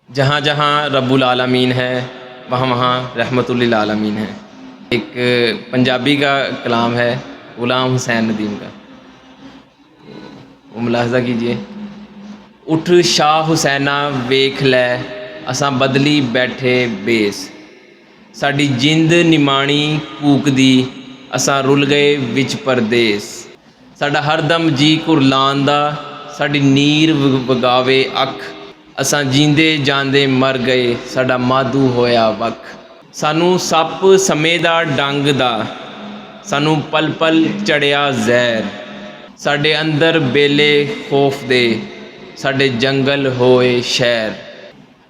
जहाँ जहाँ रब्बुल आलमीन है वहाँ वहाँ रहमतुल्लिल आलमीन है। एक पंजाबी का कलाम है ग़ुलाम हुसैन नदीम का, वो मुलाहज़ा कीजिए। उठ शाह हुसैना वेख लै असां बदली बैठे बेस, साडी जिंद निमाणी कूकदी असां रुल गए विच परदेस। साडा हरदम जी कुरलान दा साडी नीर वगावे अख, असां जींदे जांदे मर गए साडा माधू होया वख। सानू सप समय दा डंग दा सानू पल पल चढ़िया जहर, साडे अंदर बेले खौफ दे साडे जंगल होए शहर।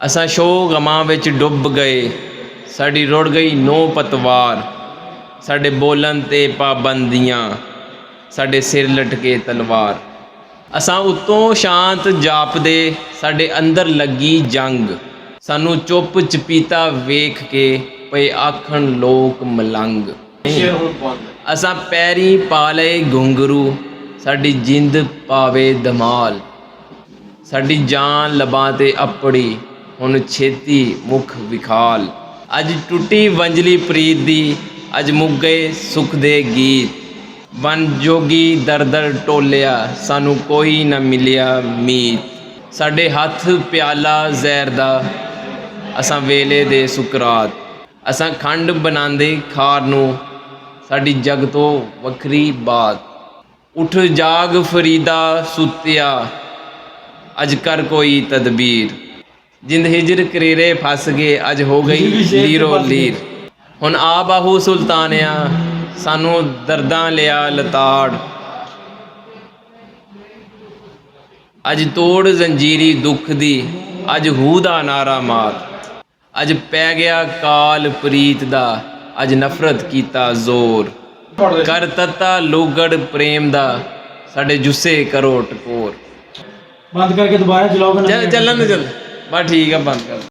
असां शो गमां विच डुब गए साडी रुड़ गई नो पतवार, साडे बोलन ते पाबंदियां साडे सिर लटके तलवार। असां उत्तों शांत जापदे साडे अंदर लगी जंग, सानू चुप चपीता वेख के पे आखण लोक मलंग। असां पैरी पा लए घुंघरू साडी जिंद पावे धमाल, साडी जान लबां ते अपड़ी हुण छेती मुख विखाल। अज टुटी वंजली प्रीत दी अज मुक गए सुख दे गीत, बन जोगी दर दर टोलिया सानू कोई ना मिलिया मीत। साडे हथ प्याला जहर दा असां वेले दे सुकरात, असां खंड बनांदे खार नू साडी जग तो वखरी बात। उठ जाग फरीदा सुतिया अज कर कोई तदबीर, जिंद हिजर करेरे फस गए अज हो गई लीरो लीर। हुण आ बाहू सुल्तानिया सानू दर्दां लिया लताड़, अज तोड़ जंजीरी दुख दी अज हू दा नारा मार। अज पै गया काल प्रीत दा अज नफरत कीता जोर, कर तत्ता लोगड़ प्रेम दा साडे जुस्से करो टकोर। बंद करके दोबारा चलाओ। चलन चल बस ठीक है, बंद कर।